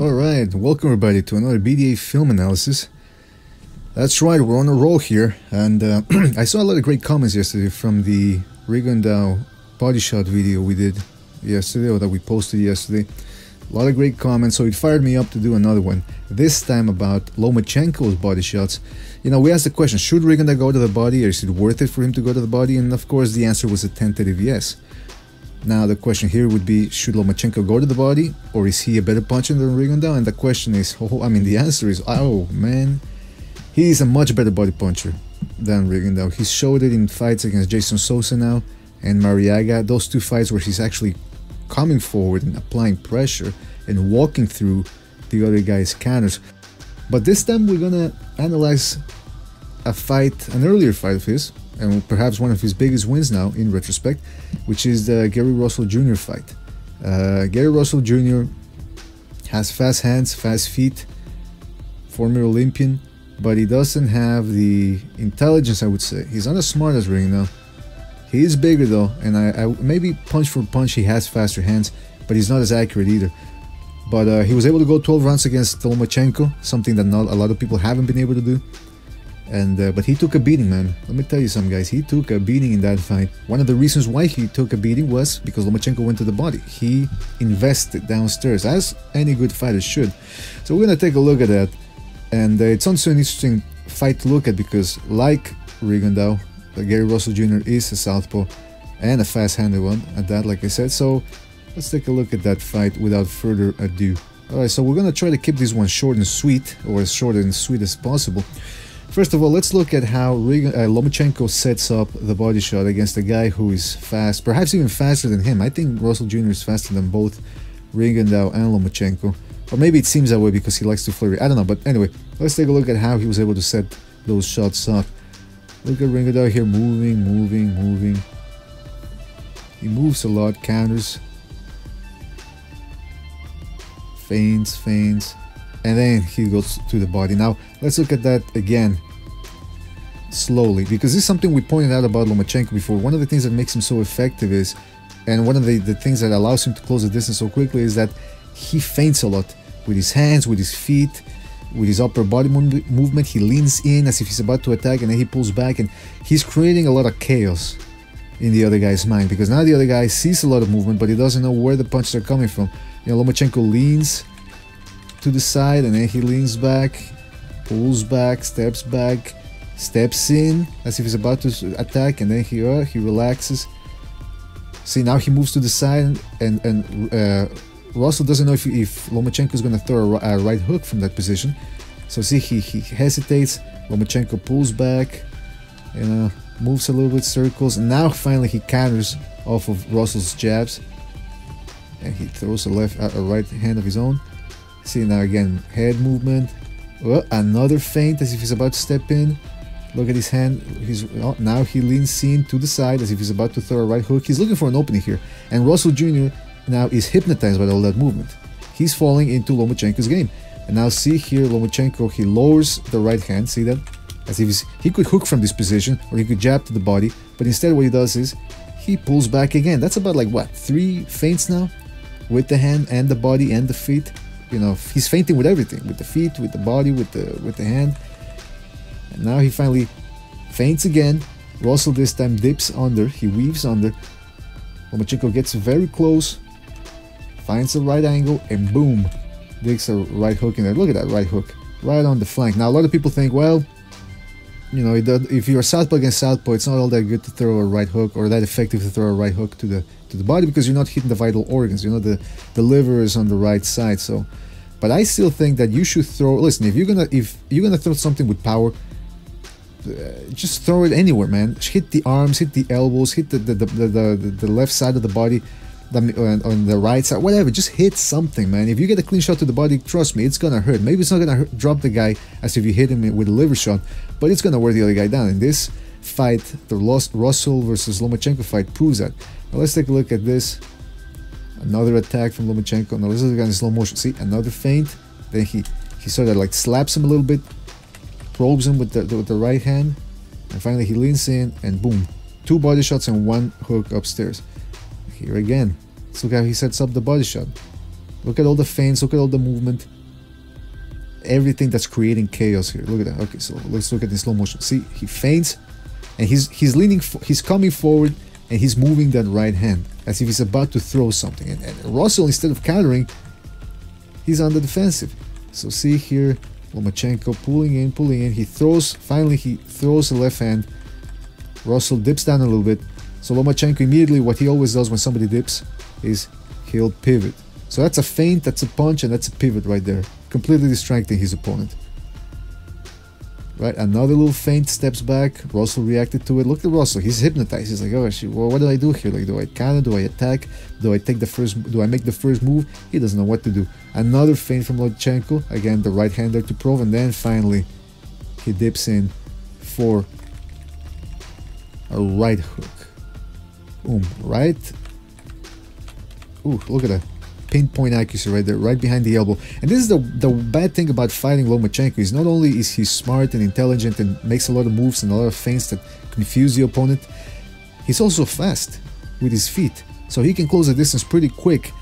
Alright, welcome everybody to another BDA film analysis. That's right, we're on a roll here, and I saw a lot of great comments yesterday from the Rigondeaux body shot video we did yesterday, or that we posted yesterday. A lot of great comments, so it fired me up to do another one, this time about Lomachenko's body shots. You know, we asked the question, should Rigondeaux go to the body, or is it worth it for him to go to the body? And of course the answer was a tentative yes. Now the question here would be, should Lomachenko go to the body, or is he a better puncher than Rigondeaux? And the question is, the answer is, oh man, he's a much better body puncher than Rigondeaux. He showed it in fights against Jason Sosa now and Mariaga, those two fights where he's actually coming forward and applying pressure and walking through the other guy's counters. But this time we're gonna analyze a fight, an earlier fight of his, and perhaps one of his biggest wins now in retrospect, which is the Gary Russell Jr. fight. Gary Russell Jr. has fast hands, fast feet, former Olympian, but he doesn't have the intelligence, I would say. He's not as smart as Rigondeaux. He is bigger though, and I maybe punch for punch he has faster hands, but he's not as accurate either. But he was able to go 12 rounds against Lomachenko, something that not a lot of people haven't been able to do. And but he took a beating, man. Let me tell you something, guys. He took a beating in that fight. One of the reasons why he took a beating was because Lomachenko went to the body. He invested downstairs, as any good fighter should. So we're gonna take a look at that, and it's also an interesting fight to look at because, like Rigondeaux, Gary Russell Jr. is a southpaw and a fast-handed one at that, like I said. So let's take a look at that fight without further ado. Alright, so we're gonna try to keep this one short and sweet, or as short and sweet as possible. First of all, let's look at how Lomachenko sets up the body shot against a guy who is fast, perhaps even faster than him. I think Russell Jr. is faster than both Rigondeaux and Lomachenko. Or maybe it seems that way because he likes to flurry. I don't know, but anyway, let's take a look at how he was able to set those shots up. Look at Rigondeaux here, moving. He moves a lot, counters, feints, and then he goes to the body. Now, let's look at that again, slowly, because this is something we pointed out about Lomachenko before. One of the things that makes him so effective is, and one of the things that allows him to close the distance so quickly, is that he feints a lot with his hands, with his feet, with his upper body movement. He leans in as if he's about to attack, and then he pulls back, and he's creating a lot of chaos in the other guy's mind, because now the other guy sees a lot of movement, but he doesn't know where the punches are coming from. You know, Lomachenko leans to the side, and then he leans back, pulls back, steps in as if he's about to attack, and then he relaxes. See, now he moves to the side, and Russell doesn't know if Lomachenko is going to throw a right hook from that position. So see, he hesitates. Lomachenko pulls back, moves a little bit, circles, and now finally he counters off of Russell's jabs, and he throws a right hand of his own. See, now again, head movement, another feint as if he's about to step in. Look at his hand. Now he leans in to the side as if he's about to throw a right hook. He's looking for an opening here, and Russell Jr. now is hypnotized by all that movement. He's falling into Lomachenko's game. And now see here, Lomachenko, he lowers the right hand, see that? As if he could hook from this position, or he could jab to the body, but instead what he does is, he pulls back again. That's about like, what, 3 feints now? With the hand and the body and the feet. You know, he's feinting with everything, with the feet, with the body, with the hand. And now he finally feints again. Russell this time dips under, he weaves under. Lomachenko gets very close, finds the right angle, and boom, digs a right hook in there. Look at that right hook, right on the flank. Now a lot of people think, well, you know, if you're southpaw against southpaw, it's not all that good to throw a right hook, or that effective to throw a right hook to the body, because you're not hitting the vital organs. You know, the liver is on the right side. So, but I still think that you should throw. Listen, if you're gonna throw something with power, just throw it anywhere, man. Hit the arms, hit the elbows, hit the left side of the body, on the right side, whatever. Just hit something, man. If you get a clean shot to the body, trust me, it's gonna hurt. Maybe it's not gonna drop the guy as if you hit him with a liver shot, but it's gonna wear the other guy down. In this fight, the Russell versus Lomachenko fight proves that. Now let's take a look at this. Another attack from Lomachenko. Now this is again in slow motion. See, another feint. Then he sort of like slaps him a little bit, probes him with the right hand, and finally he leans in, and boom, 2 body shots and 1 hook upstairs. Here again, let's look how he sets up the body shot. Look at all the feints, look at all the movement. everything that's creating chaos here. Look at that. Okay, so let's look at the slow motion. See, he feints, and he's leaning, he's coming forward, and he's moving that right hand as if he's about to throw something. And Russell, instead of countering, he's on the defensive. So see here, Lomachenko pulling in. He throws. Finally, he throws the left hand. Russell dips down a little bit. So Lomachenko immediately, what he always does when somebody dips, is he'll pivot. So that's a feint, that's a punch, and that's a pivot right there. Completely distracting his opponent. Right, another little feint, steps back. Russell reacted to it. Look at Russell, he's hypnotized. He's like, oh shit, well, what do I do here? Like, do I counter? Do I attack? Do I make the first move? He doesn't know what to do. Another feint from Lomachenko. Again, the right hander to probe, and then finally he dips in for a right hook. Boom, right. Ooh, look at that. Pinpoint accuracy right there, right behind the elbow. And this is the bad thing about fighting Lomachenko, is not only is he smart and intelligent and makes a lot of moves and a lot of feints that confuse the opponent, he's also fast with his feet. So he can close the distance pretty quick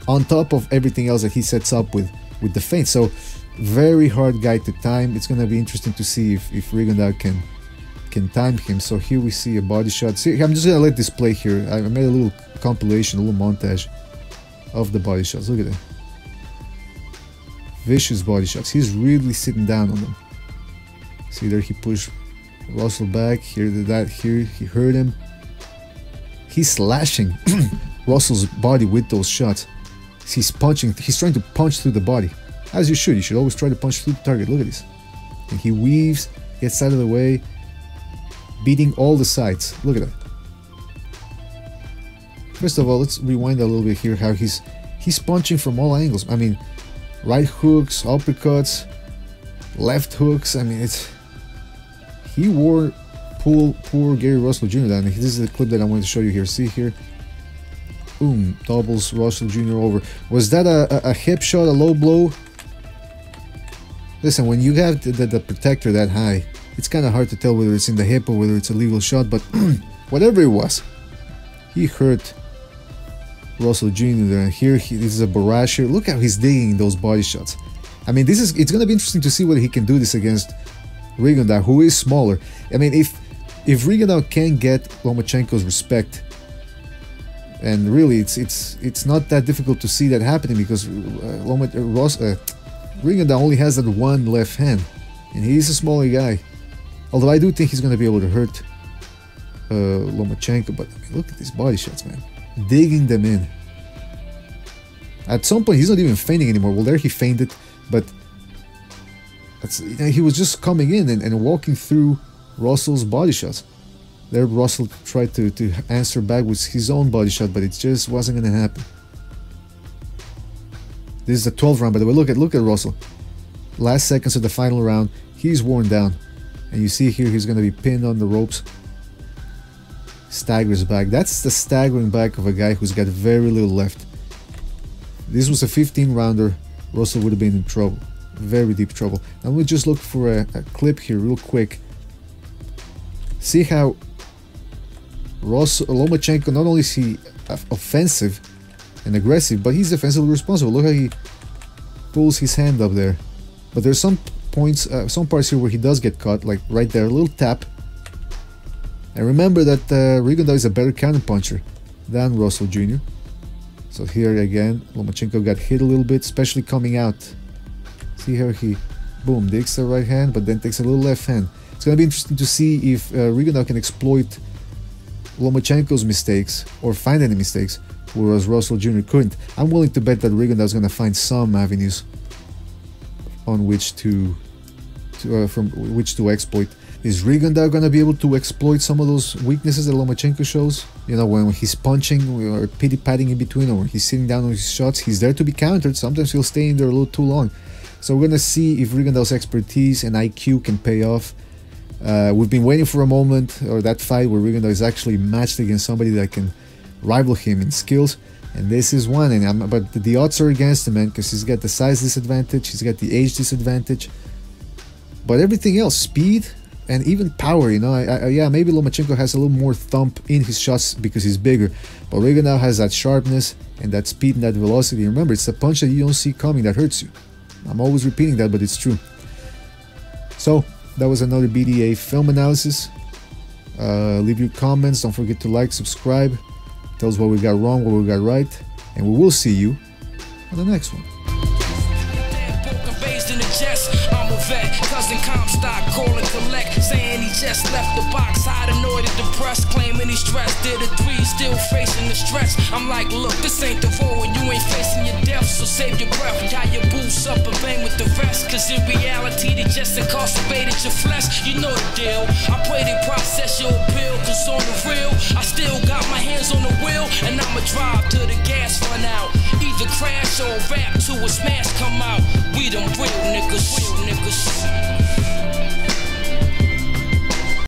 on top of everything else that he sets up with the feint. So very hard guy to time. It's going to be interesting to see if Rigondeaux can time him. So here we see a body shot. See, I'm just going to let this play here. I made a little compilation, a little montage of the body shots. Look at that. Vicious body shots. He's really sitting down on them. See there, he pushed Russell back. Here did that. Here he hurt him. He's slashing Russell's body with those shots. He's punching. He's trying to punch through the body, as you should. You should always try to punch through the target. Look at this. And he weaves, gets out of the way, beating all the sides. Look at that. First of all, let's rewind a little bit here. How he's punching from all angles. I mean, right hooks, uppercuts, left hooks. I mean, he wore poor Gary Russell Jr. down. This is the clip that I wanted to show you here. See here, boom, doubles Russell Jr. over. Was that a hip shot, a low blow? Listen, when you have the protector that high, it's kind of hard to tell whether it's in the hip or whether it's a legal shot. But whatever it was, he hurt Russell Jr. there. And here, this is a barrage here. Look how he's digging those body shots. I mean, it's going to be interesting to see whether he can do this against Rigondeaux, who is smaller. I mean, if Rigondeaux can get Lomachenko's respect, and really, it's not that difficult to see that happening, because Rigondeaux only has that one left hand, and he's a smaller guy. Although I do think he's going to be able to hurt Lomachenko, but I mean, look at these body shots, man. Digging them in. At some point, he's not even feinting anymore. Well, there he feinted, but he was just coming in and walking through Russell's body shots. There, Russell tried to answer back with his own body shot, but it just wasn't going to happen. This is the 12th round, by the way. Look at Russell. Last seconds of the final round, he's worn down, and you see here he's going to be pinned on the ropes. Staggers back. That's the staggering back of a guy who's got very little left. This was a 15-rounder. Russell would have been in trouble, very deep trouble. And we just look for a clip here real quick. See how Lomachenko, not only is he offensive and aggressive, but he's defensively responsible. Look how he pulls his hand up there. But there's some points, some parts here where he does get caught, like right there, a little tap. And remember that Rigondeaux is a better counterpuncher than Russell Jr. So here again, Lomachenko got hit a little bit, especially coming out. See how he, boom, digs the right hand, but then takes a little left hand. It's going to be interesting to see if Rigondeaux can exploit Lomachenko's mistakes or find any mistakes, whereas Russell Jr. couldn't. I'm willing to bet that Rigondeaux is going to find some avenues on which from which to exploit. Is Rigondeaux going to be able to exploit some of those weaknesses that Lomachenko shows? You know, when he's punching or pity-patting in between, or when he's sitting down on his shots, he's there to be countered. Sometimes he'll stay in there a little too long. So we're going to see if Rigondeaux's expertise and IQ can pay off. We've been waiting for a moment, or that fight where Rigondeaux is actually matched against somebody that can rival him in skills. And this is one. But the odds are against him, man, because he's got the size disadvantage, he's got the age disadvantage. But everything else, speed and even power, you know, yeah, maybe Lomachenko has a little more thump in his shots because he's bigger, but Rigondeaux has that sharpness and that speed and that velocity. Remember, it's the punch that you don't see coming that hurts you. I'm always repeating that, but it's true. So that was another BDA film analysis. Leave your comments. Don't forget to like, subscribe. Tell us what we got wrong, what we got right, and we will see you on the next one. I'm a vet, cousin Comstock, call and collect, saying he just left the box, hide, annoyed and depressed, claiming he's stressed, did a 3, still facing the stress. I'm like, look, this ain't the void, you ain't facing your death, so save your breath, tie your boots up and bang with the rest, cause in reality they just incarcerated your flesh, you know the deal. I pray they process your appeal, cause on the real, I still got my hands on the wheel, and I'ma drive till the gas run out, either crash or